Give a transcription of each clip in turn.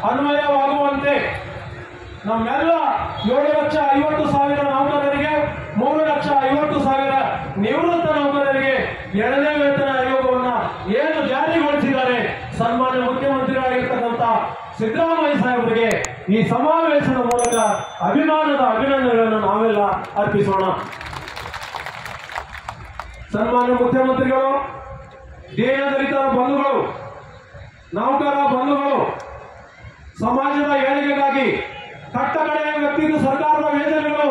ಅನ್ವಯವಾಗುವಂತೆ ನಮ್ಮೆಲ್ಲ 7,50,000 ನೌಕರರಿಗೆ 3,50,000 ನಿವೃತ್ತ ನೌಕರರಿಗೆ 2ನೇ ವೇತನ ಆಯೋಗವನ್ನ ಏನು ಜಾರಿಗೊಳಿಸಿದ್ದಾರೆ ಸನ್ಮಾನ್ಯ ಮುಖ್ಯಮಂತ್ರಿಗಳಾಗಿರ್ತಕ್ಕಂಥ ಸಿದ್ದರಾಮಯ್ಯ ಸಾಹೇಬರಿಗೆ ಈ ಸಮಾವೇಶದ ಮೂಲಕ ಅಭಿಮಾನದ ಅಭಿನಂದನೆಗಳನ್ನು ನಾವೆಲ್ಲ ಅರ್ಪಿಸೋಣ. ಸನ್ಮಾನ್ಯ ಮುಖ್ಯಮಂತ್ರಿಗಳು, ದೀನದಲಿತರ ಬಂಧುಗಳು, ನೌಕರ ಬಂಧುಗಳು, ಸಮಾಜದ ಏಳಿಗೆಗಾಗಿ ಕಟ್ಟಕಡೆಯ ವ್ಯಕ್ತಿಗೂ ಸರ್ಕಾರದ ಯೋಜನೆಗಳು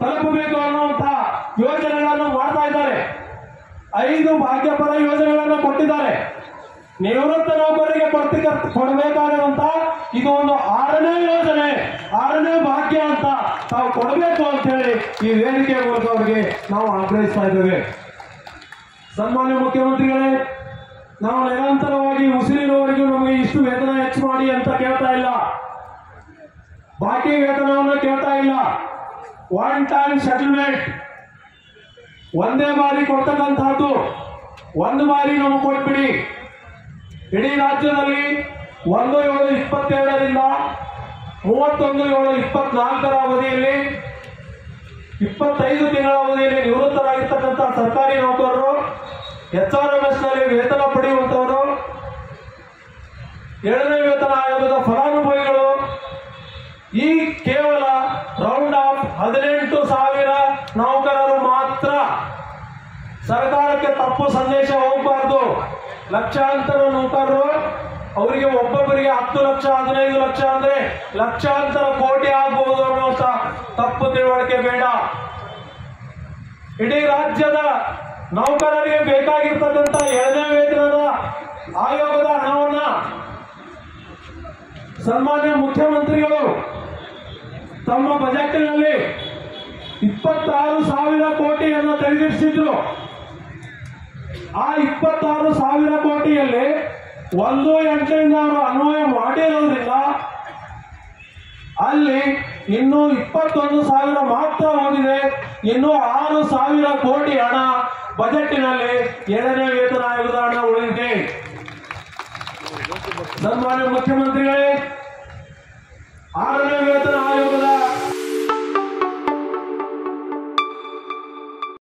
ತಲುಪಬೇಕು ಅನ್ನುವಂತ ಯೋಜನೆಗಳನ್ನು ಮಾಡ್ತಾ ಇದ್ದಾರೆ. 5 ಭಾಗ್ಯಪರ ಯೋಜನೆಗಳನ್ನು ಕೊಟ್ಟಿದ್ದಾರೆ. ನಿವೃತ್ತ ನೌಕರರಿಗೆ ಕೊಡಬೇಕಾದಂತ ಇದು ಒಂದು 6ನೇ ಯೋಜನೆ, 6ನೇ ಭಾಗ್ಯ ಅಂತ ತಾವು ಕೊಡಬೇಕು ಅಂತ ಹೇಳಿ ಈ ವೇದಿಕೆ ಮೂಲಕ ಅವರಿಗೆ ನಾವು ಆಗ್ರಹಿಸ್ತಾ ಇದ್ದೇವೆ. ಸನ್ಮಾನ್ಯ ಮುಖ್ಯಮಂತ್ರಿಗಳೇ, ನಾವು ನಿರಂತರವಾಗಿ ಉಸಿರಿರುವವರೆಗೂ ನಮಗೆ ಇಷ್ಟು ವೇತನ ಹೆಚ್ಚು ಮಾಡಿ ಅಂತ ಕೇಳ್ತಾ ಇಲ್ಲ, ಬಾಕಿ ವೇತನವನ್ನು ಕೇಳ್ತಾ ಇಲ್ಲ. 1 ಟೈಮ್ ಸೆಟಲ್ಮೆಂಟ್ ಒಂದೇ ಬಾರಿ ಕೊಡ್ತಕ್ಕಂಥದ್ದು, ಒಂದು ಬಾರಿ ನಮಗೆ ಕೊಟ್ಬಿಡಿ. ಇಡೀ ರಾಜ್ಯದಲ್ಲಿ 1/7/22ರಿಂದ 31/7/24 ಅವಧಿಯಲ್ಲಿ 25 ತಿಂಗಳ ಅವಧಿಯಲ್ಲಿ ನಿವೃತ್ತರಾಗಿರ್ತಕ್ಕಂಥ ಸರ್ಕಾರಿ ನೌಕರರು HRMS ನಲ್ಲಿ ವೇತನ ಪಡೆಯುವಂತವರು 7ನೇ ವೇತನ ಆಯೋಗದ ಫಲಾನುಭವಿಗಳು ಈ ಕೇವಲ ರೌಂಡ್ ಆಫ್ 18,000 ನೌಕರರು ಮಾತ್ರ. ಸರ್ಕಾರಕ್ಕೆ ತಪ್ಪು ಸಂದೇಶ ಹೋಗಬಾರ್ದು. ಲಕ್ಷಾಂತರ ನೌಕರರು, ಅವರಿಗೆ ಒಬ್ಬೊಬ್ಬರಿಗೆ 10 ಲಕ್ಷ 15 ಲಕ್ಷ ಅಂದ್ರೆ ಲಕ್ಷಾಂತರ ಕೋಟಿ ಆಗಬಹುದು ಅನ್ನುವಂತ ತಪ್ಪು ತಿಳುವಳಿಕೆ ಬೇಡ. ಇಡೀ ರಾಜ್ಯದ ನೌಕರರಿಗೆ ಬೇಕಾಗಿರ್ತಕ್ಕಂಥ 7ನೇ ವೇತನದ ಆಯೋಗದ ಹಣವನ್ನ ಸನ್ಮಾನ್ಯ ಮುಖ್ಯಮಂತ್ರಿಗಳು ತಮ್ಮ ಬಜೆಟ್ನಲ್ಲಿ 26,000 ಕೋಟಿಯನ್ನು ತೆಗೆದಿರಿಸಿದ್ರು. ಆ 26,000 ಕೋಟಿಯಲ್ಲಿ 1/8 ಅವರು ಅನ್ವಯ ಮಾಡಿರೋದ್ರಿಂದ ಅಲ್ಲಿ ಇನ್ನೂ 21,000 ಮಾತ್ರ ಹೋಗಿದೆ. ಇನ್ನೂ 6,000 ಕೋಟಿ ಹಣ ಬಜೆಟ್ನಲ್ಲಿ 7ನೇ ವೇತನ ಆಯೋಗದ ಹಣ ಉಳಿದಿದೆ. ಸನ್ಮಾನ್ಯ ಮುಖ್ಯಮಂತ್ರಿಗಳೇ,